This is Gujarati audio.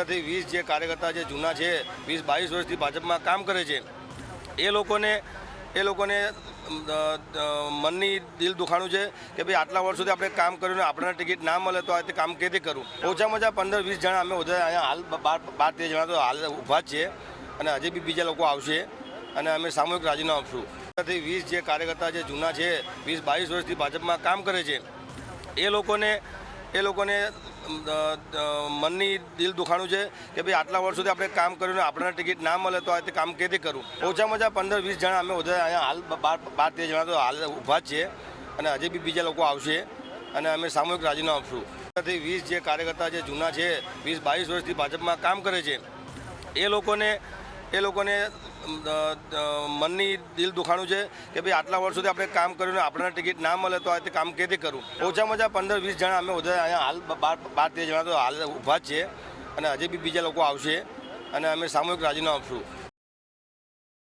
20 જે કાર્યકર્તા જે જૂના છે 20-22 વર્ષથી ભાજપમાં કામ કરે છે એ લોકોને મનની દિલ દુખાણું છે કે ભાઈ આટલા વર્ષ સુધી આપણે કામ કર્યું ને આપણને ટિકિટ ના મળે તો આ રીતે કામ કેવી રીતે કરવું। ઓછામાં ઓછા 15-20 જણા અમે અહીંયા હાલ 12-13 જણા તો હાલ ઊભા જ છે અને હજી બી બીજા લોકો આવશે અને અમે સામૂહિક રાજીનામું આપશું। 20 જે કાર્યકર્તા જે જૂના છે 20-22 વર્ષથી ભાજપમાં કામ કરે છે એ લોકોને મનની દિલ દુખાણું છે કે ભાઈ આટલા વર્ષ સુધી આપણે કામ કર્યું ને આપણને ટિકિટ ના મળે તો આ રીતે કામ કેવી રીતે કરવું। ઓછામાં ઓછા 15-20 જણા અમે અહીંયા હાલ 12-13 જણા તો હાલ ઊભા જ છે અને હજી બી બીજા લોકો આવશે અને અમે સામૂહિક રાજીનામું આપશું। 20 જે કાર્યકર્તા જે જૂના છે 20-22 વર્ષથી ભાજપમાં કામ કરે છે એ લોકોને મનની દિલ દુખાણું છે કે ભાઈ આટલા વર્ષ સુધી આપણે કામ કર્યું ને આપણને ટિકિટ ના મળે તો આ રીતે કામ કેવી રીતે કરવું। ઓછામાં ઓછા 15-20 જણા અમે અહીંયા હાલ 12-13 જણા તો હાલ ઊભા જ છે અને હજી બી બીજા લોકો આવશે અને અમે સામૂહિક રાજીનામું આપશું।